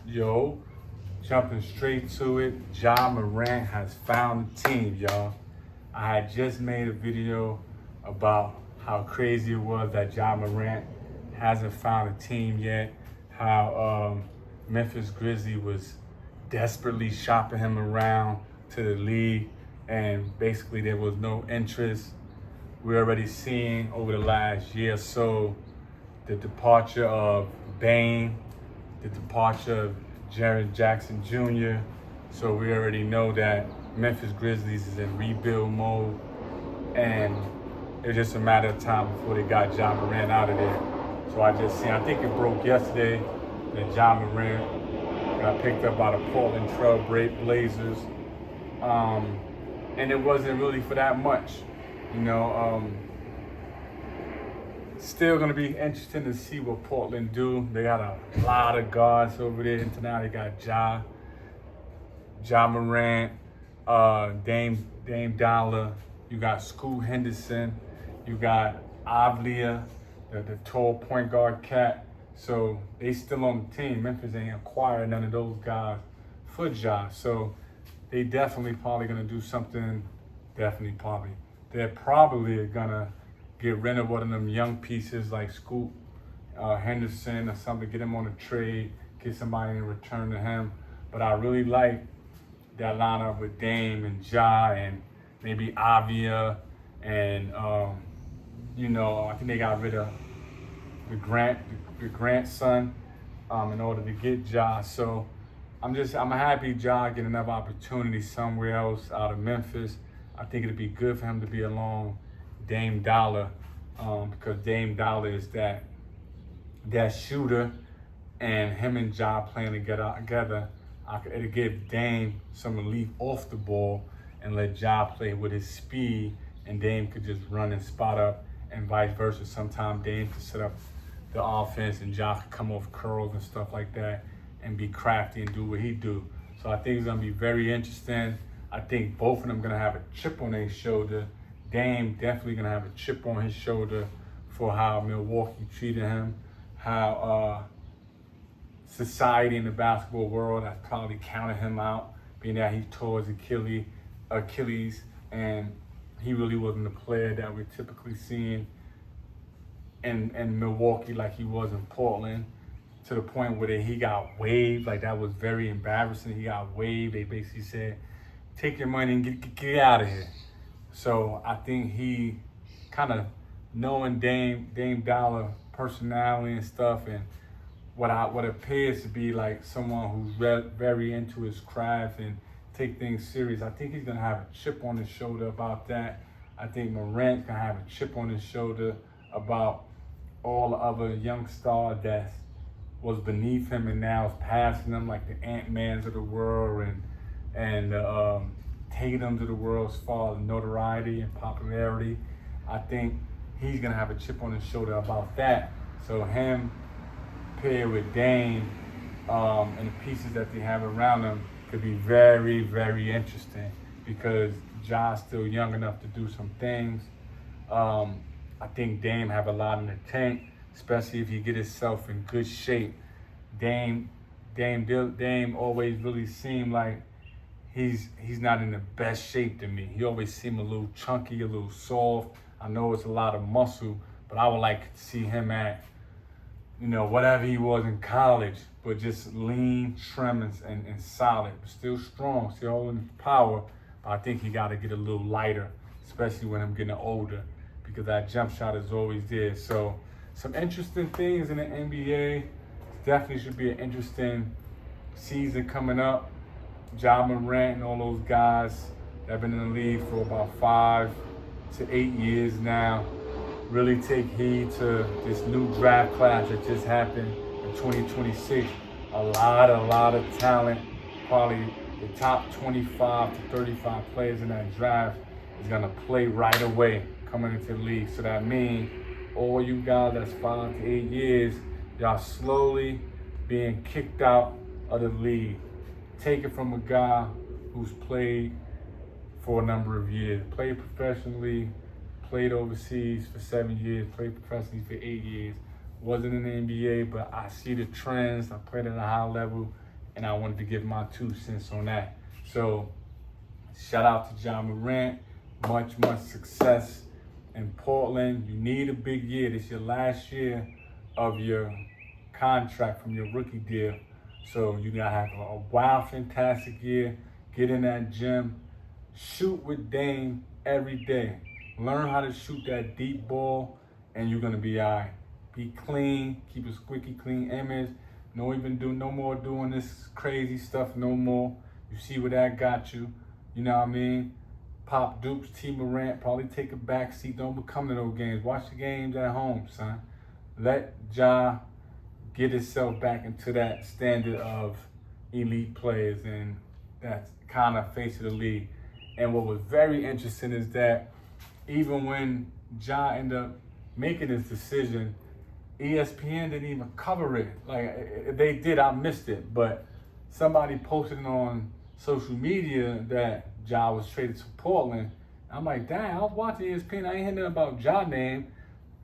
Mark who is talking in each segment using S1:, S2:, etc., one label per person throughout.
S1: Yo, jumping straight to it, Ja Morant has found a team, y'all. I had just made a video about how crazy it was that Ja Morant hasn't found a team yet, how Memphis Grizzlies was desperately shopping him around to the league, and basically there was no interest. We're already seeing over the last year or so the departure of Dame, the departure of Jaren Jackson Jr. So we already know that Memphis Grizzlies is in rebuild mode, and it's just a matter of time before they got Ja Morant out of there. So I think it broke yesterday that Ja Morant got picked up by the Portland Trailblazers, and it wasn't really for that much, you know. Still going to be interesting to see what Portland do. They got a lot of guards over there. And now they got Ja Morant, Dame Lillard. You got Scoot Henderson. You got Avlia, the tall point guard cat. So they still on the team. Memphis ain't acquired none of those guys for Ja. So they definitely probably going to do something. They're probably going to get rid of one of them young pieces like Scoot Henderson or something, get him on a trade, get somebody in return to him. But I really like that lineup with Dame and Ja and maybe Avia and I think they got rid of the grandson in order to get Ja. So I'm happy Ja getting another opportunity somewhere else out of Memphis. I think it'd be good for him to be along Dame Lillard, because Dame Lillard is that shooter, and him and Ja playing together, it'll give Dame some relief off the ball and let Ja play with his speed, and Dame could just run and spot up, and vice versa. Sometimes Dame could set up the offense and Ja could come off curls and stuff like that and be crafty and do what he do. So I think it's gonna be very interesting. I think both of them gonna have a chip on their shoulder. Dame definitely gonna have a chip on his shoulder for how Milwaukee treated him, how society in the basketball world has probably counted him out, being that he tore his Achilles, and he really wasn't the player that we're typically seeing in Milwaukee like he was in Portland, to the point where he got waived. Like, that was very embarrassing. He got waived. They basically said, take your money and get out of here. So I think he kind of, knowing Dame Lillard personality and stuff, and what appears to be like someone who's very into his craft and take things serious, I think he's gonna have a chip on his shoulder about that. I think Morant's gonna have a chip on his shoulder about all the other young stars that was beneath him and now is passing them, like the Ant-Mans of the world and Tatum's of the world as far as notoriety and popularity. I think he's gonna have a chip on his shoulder about that. So him paired with Dame and the pieces that they have around him could be very, very interesting, because Ja's still young enough to do some things. I think Dame have a lot in the tank, especially if he get himself in good shape. Dame always really seemed like he's not in the best shape to me. He always seemed a little chunky, a little soft. I know it's a lot of muscle, but I would like to see him at, whatever he was in college, but just lean, trim, and solid, but still strong, still holding his power. But I think he got to get a little lighter, especially when I'm getting older, because that jump shot is always there. So some interesting things in the NBA. Definitely should be an interesting season coming up. Ja Morant and all those guys that have been in the league for about 5 to 8 years now really take heed to this new draft class that just happened in 2026. A lot of talent. Probably the top 25 to 35 players in that draft is gonna play right away coming into the league. So that means all you guys that's 5 to 8 years, y'all slowly being kicked out of the league. Take it from a guy who's played for a number of years, played professionally, played overseas for 7 years, played professionally for 8 years. Wasn't in the NBA, but I see the trends. I played at a high level and I wanted to give my 2 cents on that. So shout out to Ja Morant. Much success in Portland. You need a big year. This is your last year of your contract from your rookie deal. So you gotta have a wild, fantastic year. Get in that gym. Shoot with Dame every day. Learn how to shoot that deep ball, and you're gonna be all right. Be clean. Keep a squeaky clean image. No more doing this crazy stuff no more. You see where that got you. You know what I mean? Pop dupes, T Morant, probably take a back seat. Don't come to those games. Watch the games at home, son. Let Ja get himself back into that standard of elite players, and that's kind of face of the league. And what was very interesting is that even when Ja ended up making his decision, ESPN didn't even cover it. Like, if they did, I missed it. But somebody posted on social media that Ja was traded to Portland. I'm like, damn, I was watching ESPN. I ain't hear nothing about Ja name.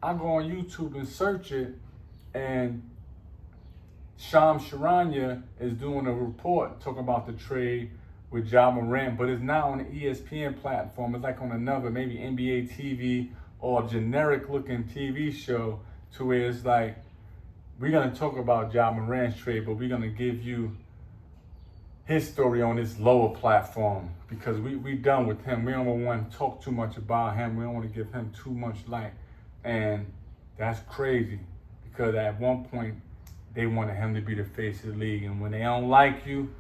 S1: I go on YouTube and search it, and Shams Charania is doing a report talking about the trade with Ja Morant, but it's not on the ESPN platform. It's like on another, maybe NBA TV or generic looking TV show, to where it's like, we're going to talk about Ja Morant's trade, but we're going to give you his story on this lower platform, because we done with him. We don't want to talk too much about him. We don't want to give him too much light. And that's crazy, because at one point they wanted him to be the face of the league. And when they don't like you,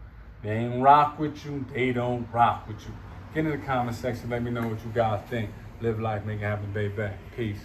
S1: they ain't rock with you, they don't rock with you. Get in the comment section. Let me know what you guys think. Live life, make it happen, baby. Peace.